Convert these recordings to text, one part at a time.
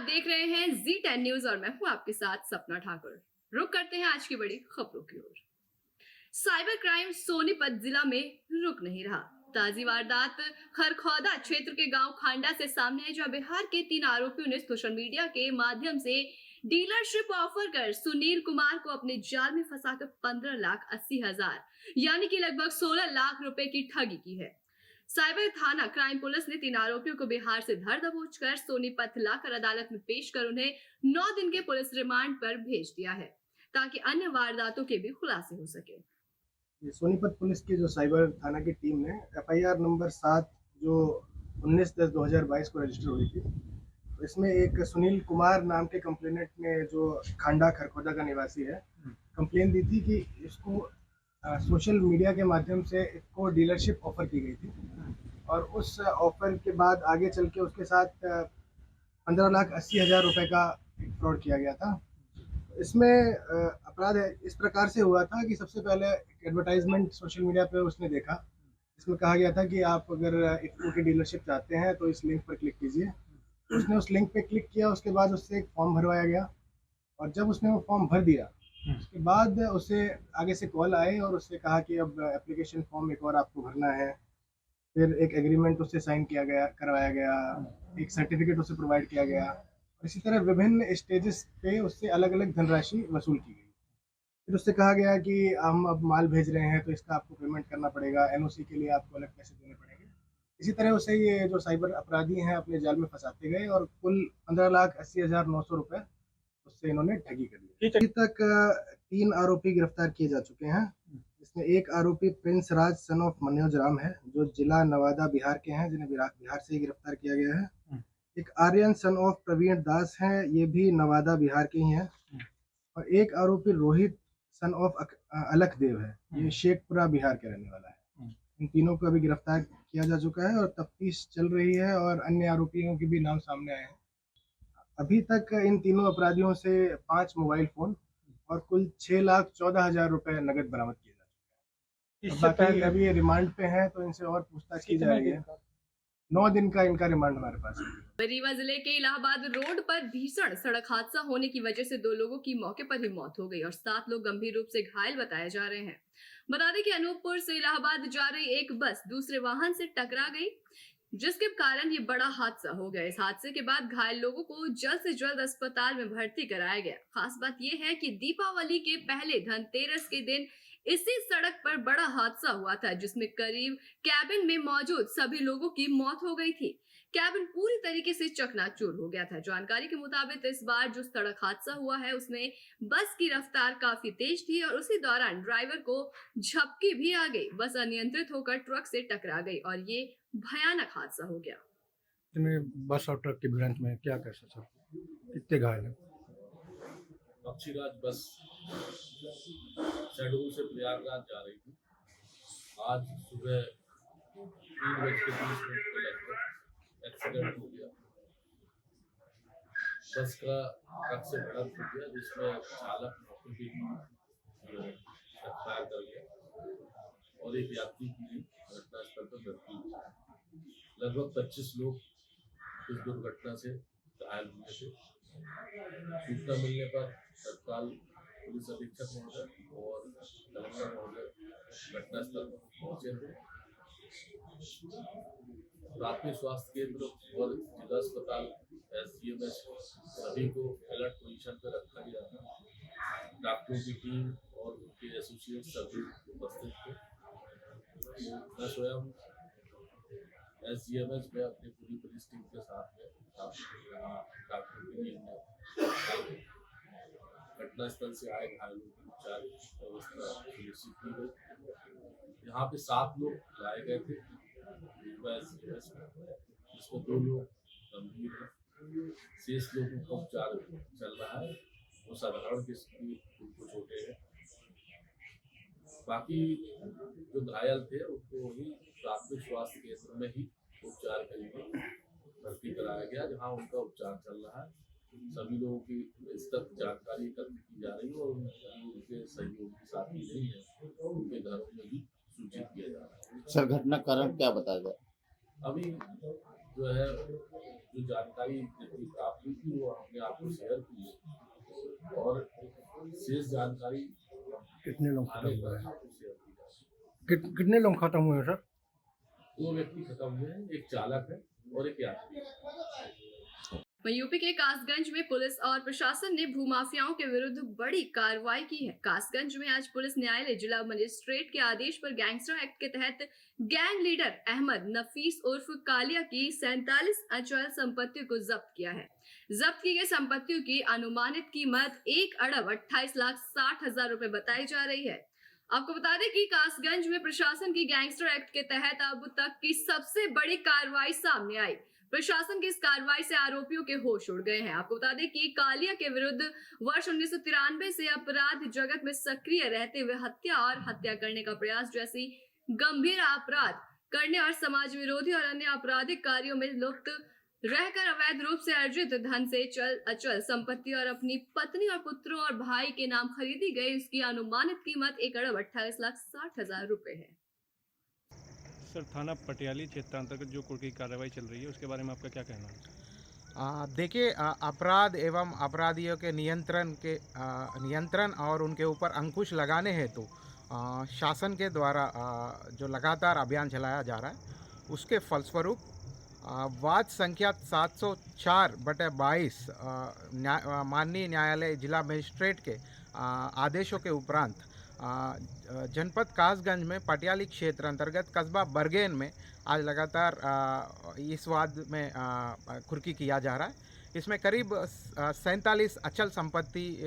देख रहे हैं Z10 न्यूज और मैं हूं आपके साथ सपना ठाकुर। रुक करते हैं आज की बड़ी खबरों की ओर। साइबर क्राइम सोनीपत जिला में रुक नहीं रहा। ताजी वारदात खरखौदा क्षेत्र के गांव खांडा से सामने आई, जहां बिहार के 3 आरोपियों ने सोशल मीडिया के माध्यम से डीलरशिप ऑफर कर सुनील कुमार को अपने जाल में फंसाकर 15,80,000 यानी कि लगभग 16 लाख रुपए की ठगी की है। साइबर थाना क्राइम पुलिस ने 3 आरोपियों को बिहार से धर दबोच कर सोनीपत लाकर अदालत में पेश कर उन्हें 9 दिन के पुलिस रिमांड पर भेज दिया है, ताकि अन्य वारदातों के भी खुलासे हो सके। सोनीपत पुलिस की जो साइबर थाना की टीम ने FIR नंबर 7 जो 19/10/2022 को रजिस्टर हुई थी, तो इसमें एक सुनील कुमार नाम के कंप्लेनेंट ने, जो खांडा खरखोदा का निवासी है, कंप्लेन दी थी कि इसको सोशल मीडिया के माध्यम से इसको डीलरशिप ऑफर की गई थी और उस ऑफर के बाद आगे चल के उसके साथ 15,80,000 रुपये का फ्रॉड किया गया था। इसमें अपराध इस प्रकार से हुआ था कि सबसे पहले एडवर्टाइजमेंट सोशल मीडिया पे उसने देखा, इसमें कहा गया था कि आप अगर इफ़को की डीलरशिप चाहते हैं तो इस लिंक पर क्लिक कीजिए। उसने उस लिंक पे क्लिक किया, उसके बाद उससे एक फॉर्म भरवाया गया और जब उसने वो फॉर्म भर दिया उसके बाद उसे आगे से कॉल आए और उससे कहा कि अब एप्लीकेशन फॉर्म एक और आपको भरना है। फिर एक एग्रीमेंट उससे साइन करवाया गया, एक सर्टिफिकेट उसे प्रोवाइड किया गया। इसी तरह विभिन्न स्टेजेस पे उससे अलग अलग धनराशि वसूल की गई। फिर उससे कहा गया कि हम अब माल भेज रहे हैं तो इसका आपको पेमेंट करना पड़ेगा, NOC के लिए आपको अलग पैसे देने पड़ेंगे। इसी तरह उसे ये जो साइबर अपराधी हैं अपने जाल में फंसाते गए और कुल 15,80,900 रुपये उससे इन्होंने ठगी कर ली। अभी तक 3 आरोपी गिरफ्तार किए जा चुके हैं, जिसमें एक आरोपी Prince Raj son of Manoj Ram है, जो जिला नवादा बिहार के हैं, जिन्हें बिहार से ही गिरफ्तार किया गया है। एक आर्यन सन ऑफ प्रवीण दास है, ये भी नवादा बिहार के ही हैं। और एक आरोपी रोहित सन ऑफ अलख देव है, ये शेखपुरा बिहार के रहने वाला है। इन तीनों को अभी गिरफ्तार किया जा चुका है और तफ्तीश चल रही है और अन्य आरोपियों के भी नाम सामने आए हैं। अभी तक इन तीनों अपराधियों से 5 मोबाइल फोन और कुल 6,14,000 रुपए नगद बरामद किए जा चुके हैं। बाकी अभी ये रिमांड पे हैं तो इनसे और पूछताछ की जा रही है। 9 दिन का इनका रिमांड हमारे पास है। रीवा जिले के इलाहाबाद रोड पर भीषण सड़क हादसा होने की वजह से 2 लोगों की मौके पर ही मौत हो गई और 7 लोग गंभीर रूप से घायल बताए जा रहे हैं। बता दें कि अनूपपुर से इलाहाबाद जा रही एक बस दूसरे वाहन से टकरा गई, जिसके कारण ये बड़ा हादसा हो गया। इस हादसे के बाद घायल लोगों को जल्द से जल्द अस्पताल में भर्ती कराया गया। खास बात यह है कि दीपावली के पहले धनतेरस के दिन इसी सड़क पर बड़ा हादसा हुआ था, जिसमें करीब कैबिन में मौजूद सभी लोगों की मौत हो गई थी। कैबिन पूरी तरीके से चकनाचूर हो गया था। जानकारी के मुताबिक इस बार जो सड़क हादसा हुआ है उसमें बस की रफ्तार काफी तेज थी और उसी दौरान ड्राइवर को झपकी भी आ गई। बस अनियंत्रित होकर ट्रक से टकरा गई और ये भयानक हादसा हो गया। बस और ट्रक की भिड़ंत में क्या कह सकते हैं, कितने घायल हैं? पक्षीराज बस शेड्यूल से प्रयागराज जा रही थी। आज सुबह 3:30 को लगभग एक्सीडेंट हो गया। बस का ट्रक से भिड़ंत हो गया, जिसमें चालक मौके पर एक्सपायर कर गया और एक यात्री की भी घटनास्थल पर मृत्यु हुई। लगभग 25 लोग इस दुर्घटना से घायल हुए थे। सूचना मिलने पर तत्काल पुलिस अधीक्षक महोदय और कलेक्टर महोदय घटनास्थल पर पहुंचे थे। प्राथमिक स्वास्थ्य केंद्र और जिला अस्पताल SGMS सभी को अलर्ट पोजीशन पर रखा गया था। डॉक्टरों की टीम और उनके एसोसिएट सभी उपस्थित थे। मैं स्वयं SGMS में अपनी पूरी पुलिस टीम के साथ में डॉक्टर की टीम ने घटनास्थल से आए घायलों की उपचार व्यवस्था सुनिश्चित की गई। यहाँ पे 7 लोग लाए गए थे SGMS में, जिसमें 2 लोग गंभीर हैं। शेष लोगों का उपचार चल रहा है, वो साधारण किस्म की उनको चोटें हैं। बाकी जो घायल थे उनको वही प्राथमिक स्वास्थ्य केंद्र में ही उपचार के लिए भर्ती कराया गया, जहाँ उनका उपचार चल रहा है। सभी लोगों की इस तक जानकारी एकत्र की जा रही है और उनके सहयोगी साथी नहीं है उनके घरों में भी सूचित किया जा रहा है। सर, घटना कारण क्या बताया गया? अभी जो है जो जानकारी जितनी प्राप्त हुई थी वो हमने आपको शेयर की है और शेष जानकारी कितने लोग खत्म आने हुए पर हैं? आपको शेयर की जाएगी। कितने लोग खत्म हुए हैं सर? 2 व्यक्ति खत्म हुए हैं, एक चालक है और एक यात्री। वहीं यूपी के कासगंज में पुलिस और प्रशासन ने भूमाफियाओं के विरुद्ध बड़ी कार्रवाई की है। कासगंज में आज पुलिस न्यायालय जिला मजिस्ट्रेट के आदेश पर गैंगस्टर एक्ट के तहत गैंग लीडर अहमद नफीस उर्फ कालिया की 47 अचल संपत्तियों को जब्त किया है। जब्त की गई संपत्तियों की अनुमानित कीमत 1,28,60,000 रुपए बताई जा रही है। आपको बता दें कि कासगंज में प्रशासन की गैंगस्टर एक्ट के तहत अब तक की सबसे बड़ी कार्रवाई सामने आई। प्रशासन की इस कार्रवाई से आरोपियों के होश उड़ गए हैं। आपको बता दें कि कालिया के विरुद्ध वर्ष 1993 से अपराध जगत में सक्रिय रहते हुए हत्या और हत्या करने का प्रयास जैसी गंभीर अपराध करने और समाज विरोधी और अन्य आपराधिक कार्यों में लिप्त रहकर अवैध रूप से अर्जित धन से अचल संपत्ति और अपनी पत्नी और पुत्रों और भाई के नाम खरीदी गई उसकी अनुमानित कीमत 1,28,60,000 रुपए है। सर, थाना पटियाली क्षेत्र अंतर्गत जो कोर्ट की कार्रवाई चल रही है उसके बारे में आपका क्या कहना है? देखिए, अपराध एवं अपराधियों के नियंत्रण और उनके ऊपर अंकुश लगाने हेतु शासन के द्वारा जो लगातार अभियान चलाया जा रहा है उसके फलस्वरूप वाद संख्या 704/22 माननीय न्यायालय जिला मजिस्ट्रेट के आदेशों के उपरांत जनपद कासगंज में पटियाली क्षेत्र अंतर्गत कस्बा बरगेन में आज लगातार इस वाद में कुर्की किया जा रहा है। इसमें करीब 47 अचल संपत्ति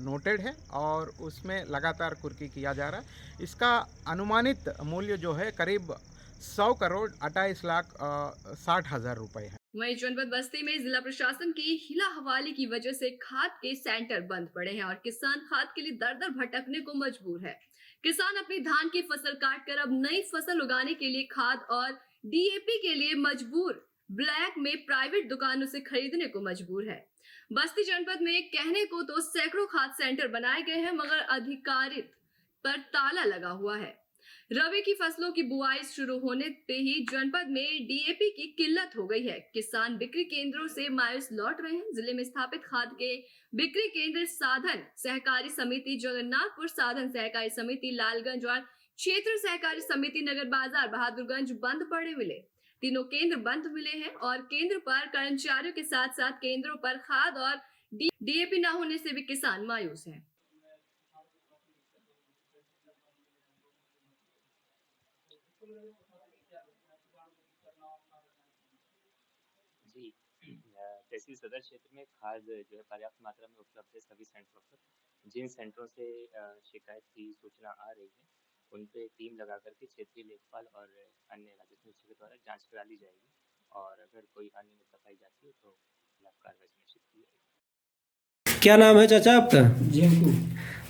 नोटेड है और उसमें लगातार कुर्की किया जा रहा है। इसका अनुमानित मूल्य जो है करीब 100,28,60,000 रुपए है। वहीं जनपद बस्ती में जिला प्रशासन की हिला हवाली की वजह से खाद के सेंटर बंद पड़े हैं और किसान खाद के लिए दर दर भटकने को मजबूर है। किसान अपनी धान की फसल काटकर अब नई फसल उगाने के लिए खाद और डीएपी के लिए मजबूर ब्लैक में प्राइवेट दुकानों से खरीदने को मजबूर है। बस्ती जनपद में कहने को तो सैकड़ों खाद सेंटर बनाए गए हैं मगर अधिकारित पर ताला लगा हुआ है। रबी की फसलों की बुआई शुरू होने पे ही जनपद में डीएपी की किल्लत हो गई है। किसान बिक्री केंद्रों से मायूस लौट रहे हैं। जिले में स्थापित खाद के बिक्री केंद्र साधन सहकारी समिति जगन्नाथपुर, साधन सहकारी समिति लालगंज और क्षेत्र सहकारी समिति नगर बाजार बहादुरगंज बंद पड़े मिले। तीनों केंद्र बंद मिले हैं और केंद्र पर कर्मचारियों के साथ साथ केंद्रों पर खाद और डीएपी न होने से भी किसान मायूस हैं। जी, तहसील सदर क्षेत्र में खाद जो है पर्याप्त मात्रा में उपलब्ध है सभी सेंटरों पर। जिन सेंटरों से शिकायत की सूचना आ रही है उन पे टीम लगा करके क्षेत्रीय लेखपाल और अन्य राजस्व निरीक्षक के द्वारा जांच करा ली जाएगी और अगर कोई अनियमितता पाई जाती है तो खिलाफ कार्रवाई सुनिश्चित की जाएगी। क्या नाम है चाचा आपका? जिंकू।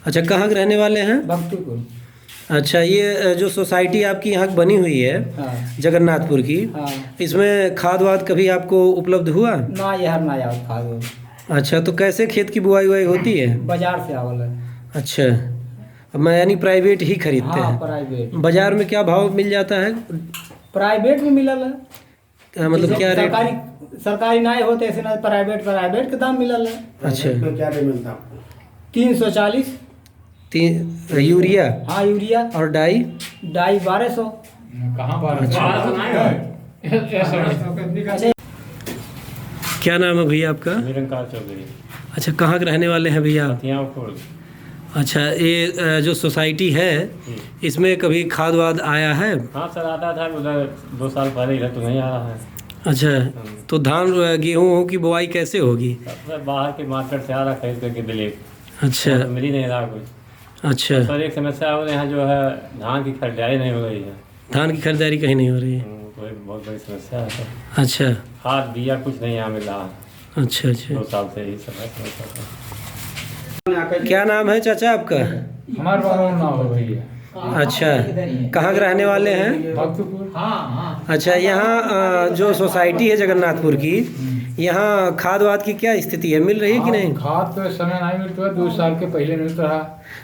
अच्छा, कहाँ के रहने वाले हैं? भक्तपुर। अच्छा, ये जो सोसाइटी आपकी यहाँ बनी हुई है हाँ। जगन्नाथपुर की, हाँ। इसमें खाद वाद कभी आपको उपलब्ध हुआ? ना यार, ना यार खाद। अच्छा, तो कैसे खेत की बुआई वुआई होती है? बाजार से आवल है। अच्छा, मैं यानी प्राइवेट ही खरीदते हाँ, हैं? प्राइवेट। बाजार में क्या भाव मिल जाता है? प्राइवेट में मिलल है। मतलब क्या रेट? सरकारी नहीं होते ऐसे ना, प्राइवेट के दाम मिलल है। अच्छा, क्या रेट मिलता है? 340। यूरिया? हाँ, यूरिया। और डाई? डाई 1200। कहाँ 1200? क्या नाम है भैया आपका? निरंकार चौधरी। अच्छा, कहाँ के रहने वाले हैं भैया? यहाँ अच्छा, ये जो सोसाइटी है इसमें कभी खाद वाद आया है? हाँ सर, आता था उधर 2 साल पहले, इधर तो नहीं आ रहा है। अच्छा, तो धान गेहूँ की बुआई कैसे होगी? बाहर के मार्केट से आ रहा खरीद करके ब्लैक। अच्छा, तो मिल ही नहीं रहा कुछ। अच्छा सर, एक समस्या हो यहाँ जो है धान की खरीदारी नहीं हो रही है। धान की खरीदारी कहीं नहीं हो रही है? तो एक बहुत बड़ी समस्या है सर। अच्छा, खाद बिया कुछ नहीं यहाँ मिल रहा है। अच्छा अच्छा। 2 साल से यही सब है समस्या। क्या नाम है चाचा आपका? हमारे बारे में ना हो भैया। अच्छा, कहाँ के रहने वाले हैं? भक्तपुर। हाँ। अच्छा, यहाँ जो सोसाइटी है जगन्नाथपुर की, यहाँ खाद वाद की क्या स्थिति है? मिल रही है कि नहीं? खाद तो समय नहीं मिलता है, 2 साल के पहले मिलता रहा।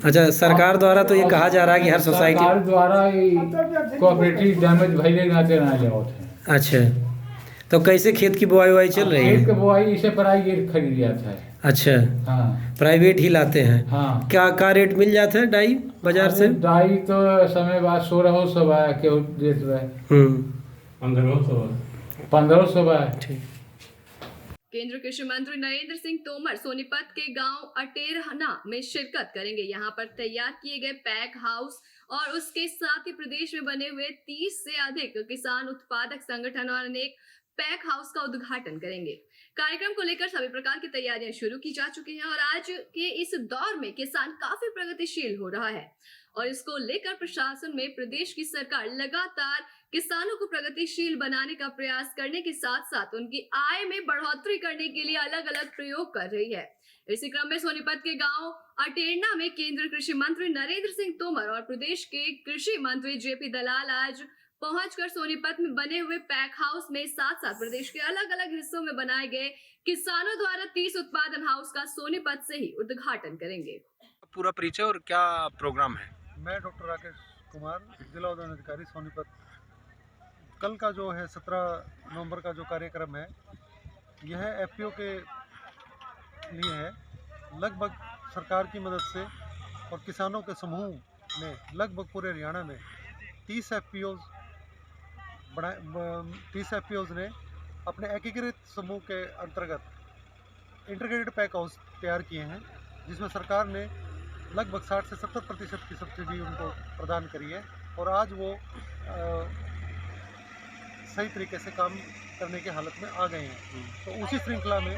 अच्छा, सरकार द्वारा तो ये कहा जा रहा है कि हर सोसाइटी सरकार द्वारा कोऑपरेटिव डैमेज भैले नाते ना लेवत है। अच्छा, तो कैसे खेत की बुआई वुआई चल रही खेत है? की बुआई इसे प्राइवेट खरीद जाता है। अच्छा, हाँ प्राइवेट ही लाते हैं। हाँ। क्या रेट मिल जाता है डाई बाजार से? डाई तो समय बाद 1600 बा केहू देत बा, 1500 बा। ठीक। केंद्रीय कृषि मंत्री नरेंद्र सिंह तोमर सोनीपत के गांव अटेरहना में शिरकत करेंगे। यहां पर तैयार किए गए पैक हाउस और उसके साथ ही प्रदेश में बने हुए 30 से अधिक किसान उत्पादक संगठन और अनेक पैक हाउस का उद्घाटन करेंगे। कार्यक्रम को लेकर सभी प्रकार की तैयारियां शुरू की जा चुकी हैं और आज के इस दौर में किसान काफी प्रगतिशील हो रहा है और इसको लेकर प्रशासन में प्रदेश की सरकार लगातार किसानों को प्रगतिशील बनाने का प्रयास करने के साथ साथ उनकी आय में बढ़ोतरी करने के लिए अलग अलग प्रयोग कर रही है। इसी क्रम में सोनीपत के गांव अटेरना में केंद्रीय कृषि मंत्री नरेंद्र सिंह तोमर और प्रदेश के कृषि मंत्री जेपी दलाल आज पहुंचकर सोनीपत में बने हुए पैक हाउस में साथ साथ प्रदेश के अलग अलग हिस्सों में बनाए गए किसानों द्वारा 30 उत्पादन हाउस का सोनीपत से ही उद्घाटन करेंगे। पूरा परिचय और क्या प्रोग्राम है? मैं डॉक्टर राकेश कुमार, जिला उद्यान अधिकारी सोनीपत। कल का जो है 17 नवंबर का जो कार्यक्रम है, यह एफपीओ के लिए है। लगभग सरकार की मदद से और किसानों के समूह ने लगभग पूरे हरियाणा में 30 एफपीओज ने अपने एकीकृत समूह के अंतर्गत इंटीग्रेटेड पैक हाउस तैयार किए हैं, जिसमें सरकार ने लगभग 60 से 70% की सब्सिडी उनको प्रदान करी है और आज वो सही तरीके से काम करने की हालत में आ गए हैं। तो उसी श्रृंखला में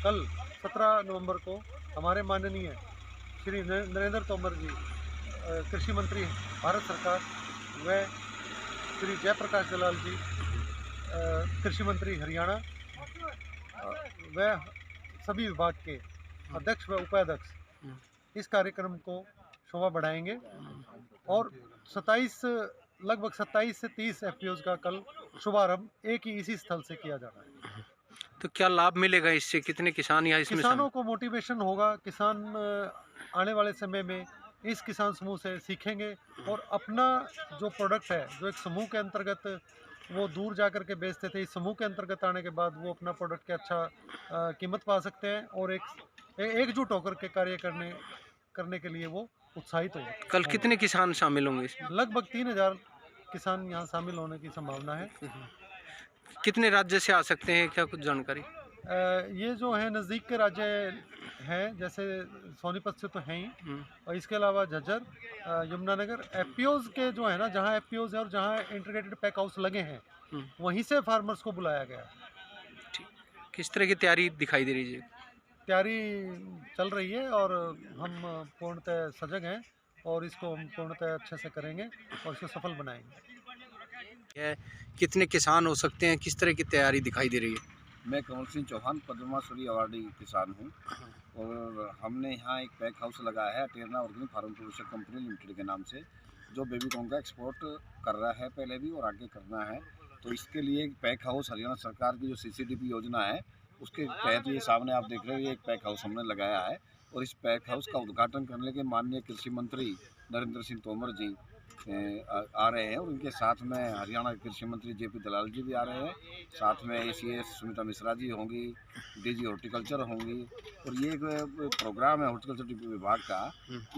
कल 17 नवंबर को हमारे माननीय श्री नरेंद्र तोमर जी, कृषि मंत्री भारत सरकार, व श्री जयप्रकाश दलाल जी, कृषि मंत्री हरियाणा, व सभी विभाग के अध्यक्ष व उपाध्यक्ष इस कार्यक्रम को शोभा बढ़ाएंगे और लगभग 27 से 30 एफपीओज का कल शुभारंभ एक ही इसी स्थल से किया जा रहा है। तो क्या लाभ मिलेगा इससे? कितने किसान या इसमें किसानों को मोटिवेशन होगा। किसान आने वाले समय में इस किसान समूह से सीखेंगे और अपना जो प्रोडक्ट है, जो एक समूह के अंतर्गत वो दूर जा कर के बेचते थे, इस समूह के अंतर्गत आने के बाद वो अपना प्रोडक्ट के अच्छा कीमत पा सकते हैं और एकजुट होकर के कार्य करने के लिए वो उत्साहित होंगे। कल कितने किसान शामिल होंगे इसमें? लगभग 3000 किसान यहाँ शामिल होने की संभावना है। कितने राज्य से आ सकते हैं, क्या कुछ जानकारी? ये जो है नज़दीक के राज्य हैं, जैसे सोनीपत से तो हैं ही, और इसके अलावा झज्जर, यमुनानगर। एफपीओज के जो है ना, जहाँ एफपीओज है और जहाँ इंटीग्रेटेड पैक हाउस लगे हैं, वहीं से फार्मर्स को बुलाया गया। किस तरह की तैयारी दिखाई दे रही है? तैयारी चल रही है और हम पूर्णतः सजग हैं और इसको हम पूर्णतः अच्छे से करेंगे और इसको सफल बनाएंगे। कितने किसान हो सकते हैं, किस तरह की तैयारी दिखाई दे रही है? मैं कंवर सिंह चौहान, पद्मा श्री अवार्डी किसान हूँ और हमने यहाँ एक पैक हाउस लगाया है Aterna organic farm producer company limited के नाम से, जो बेबी कॉर्न का एक्सपोर्ट कर रहा है पहले भी और आगे करना है। तो इसके लिए एक पैक हाउस हरियाणा सरकार की जो CCDP योजना है उसके तहत ये सामने आप देख रहे हो, ये एक पैक हाउस हमने लगाया है और इस पैक हाउस का उद्घाटन करने के माननीय कृषि मंत्री नरेंद्र सिंह तोमर जी आ रहे हैं और उनके साथ में हरियाणा के कृषि मंत्री जेपी दलाल जी भी आ रहे हैं, साथ में ACS सुनीता मिश्रा जी होंगी, DG हॉर्टिकल्चर होंगी और ये एक प्रोग्राम है हॉर्टिकल्चर विभाग का।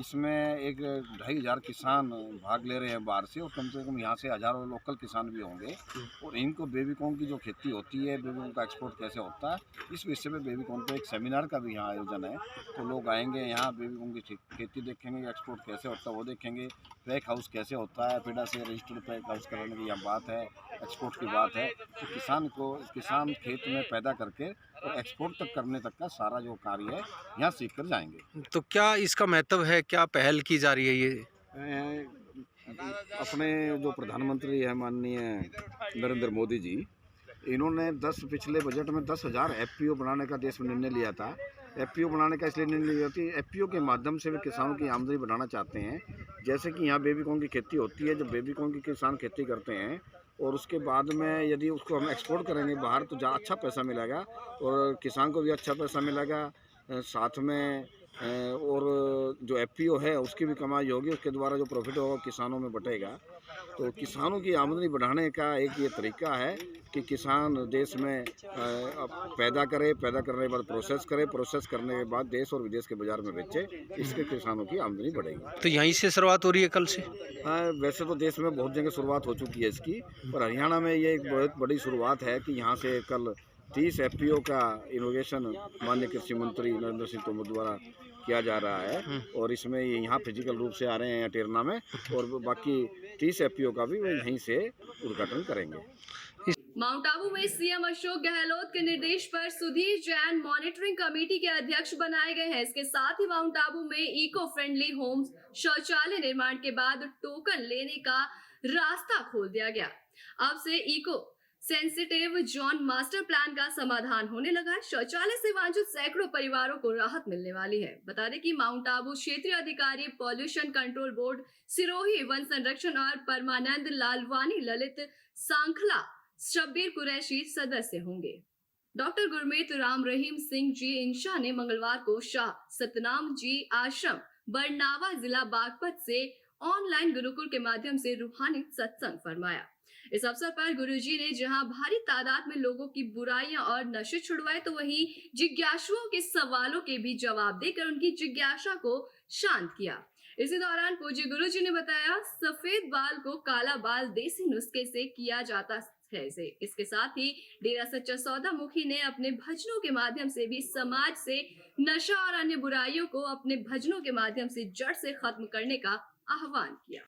इसमें 2500 किसान भाग ले रहे हैं बाहर से और कम से कम यहाँ से हज़ारों लोकल किसान भी होंगे और इनको बेबी कॉर्न की जो खेती होती है, बेबी कॉर्न का एक्सपोर्ट कैसे होता है, इस विषय में बेबी कॉर्न पर एक सेमिनार का भी यहाँ आयोजन है। तो लोग आएंगे यहाँ, बेबी कॉर्न की खेती देखेंगे, एक्सपोर्ट कैसे होता है वो देखेंगे, पैक हाउस कैसे होता है, पेडा से रजिस्टर्ड पैक हाउस कराने की यहाँ बात है, एक्सपोर्ट की बात है। तो किसान खेत में पैदा करके और एक्सपोर्ट तक करने तक का सारा जो कार्य है यहाँ सीख कर जाएंगे। तो क्या इसका महत्व है, क्या पहल की जा रही है? ये अपने जो प्रधानमंत्री है माननीय नरेंद्र मोदी जी, इन्होंने पिछले बजट में 10,000 FPO बनाने का देश में निर्णय लिया था। FPO बनाने का इसलिए निर्णय लिया कि FPO के माध्यम से वे किसानों की आमदनी बढ़ाना चाहते हैं। जैसे कि यहाँ बेबी कॉर्न की खेती होती है, जब बेबी कॉर्न की किसान खेती करते हैं और उसके बाद में यदि उसको हम एक्सपोर्ट करेंगे बाहर तो अच्छा पैसा मिलेगा और किसान को भी अच्छा पैसा मिलेगा, साथ में और जो FPO है उसकी भी कमाई होगी, उसके द्वारा जो प्रॉफिट होगा किसानों में बटेगा। तो किसानों की आमदनी बढ़ाने का एक ये तरीका है कि किसान देश में पैदा करे, पैदा करने के बाद प्रोसेस करे, प्रोसेस करने के बाद देश और विदेश के बाज़ार में बेचे, इसके किसानों की आमदनी बढ़ेगी। तो यहीं से शुरुआत हो रही है कल से? वैसे तो देश में बहुत जगह शुरुआत हो चुकी है इसकी, पर हरियाणा में ये एक बहुत बड़ी शुरुआत है कि यहाँ से कल 30 FPO का इनोवेशन माननीय कृषि मंत्री नरेंद्र सिंह तोमर द्वारा किया जा रहा है और इसमें ये यहाँ फिजिकल रूप से आ रहे हैं टेरना में और बाकी 30 FPO का भी वो यहीं से उद्घाटन करेंगे। माउंट आबू में सीएम अशोक गहलोत के निर्देश पर सुधीर जैन मॉनिटरिंग कमेटी के अध्यक्ष बनाए गए हैं। इसके साथ ही माउंट आबू में इको फ्रेंडली होम्स शौचालय निर्माण के बाद टोकन लेने का रास्ता खोल दिया गया। अब से eco sensitive zone master plan का समाधान होने लगा है। शौचालय से वांछित सैकड़ों परिवारों को राहत मिलने वाली है। बता दें कि माउंट आबू क्षेत्रीय अधिकारी pollution control board Sirohi, one संरक्षण और परमानंद लालवानी, ललित सांखला, शब्बीर कुरैशी सदस्य होंगे। डॉक्टर गुरमीत राम रहीम सिंह जी इंशा ने मंगलवार को शाह सतनाम जी आश्रम बरनावा जिला बागपत से ऑनलाइन गुरुकुल के माध्यम से रूहानी सत्संग फरमाया। इस अवसर पर गुरुजी ने जहां भारी तादाद में लोगों की बुराइयां और नशे छुड़वाए, तो वहीं जिज्ञासुओं के सवालों के भी जवाब देकर उनकी जिज्ञासा को शांत किया। इसी दौरान पूज्य गुरुजी ने बताया, सफेद बाल को काला बाल देसी नुस्खे से किया जाता है। इसके साथ ही डेरा सच्चा सौदा मुखी ने अपने भजनों के माध्यम से भी समाज से नशा और अन्य बुराइयों को अपने भजनों के माध्यम से जड़ से खत्म करने का आह्वान किया।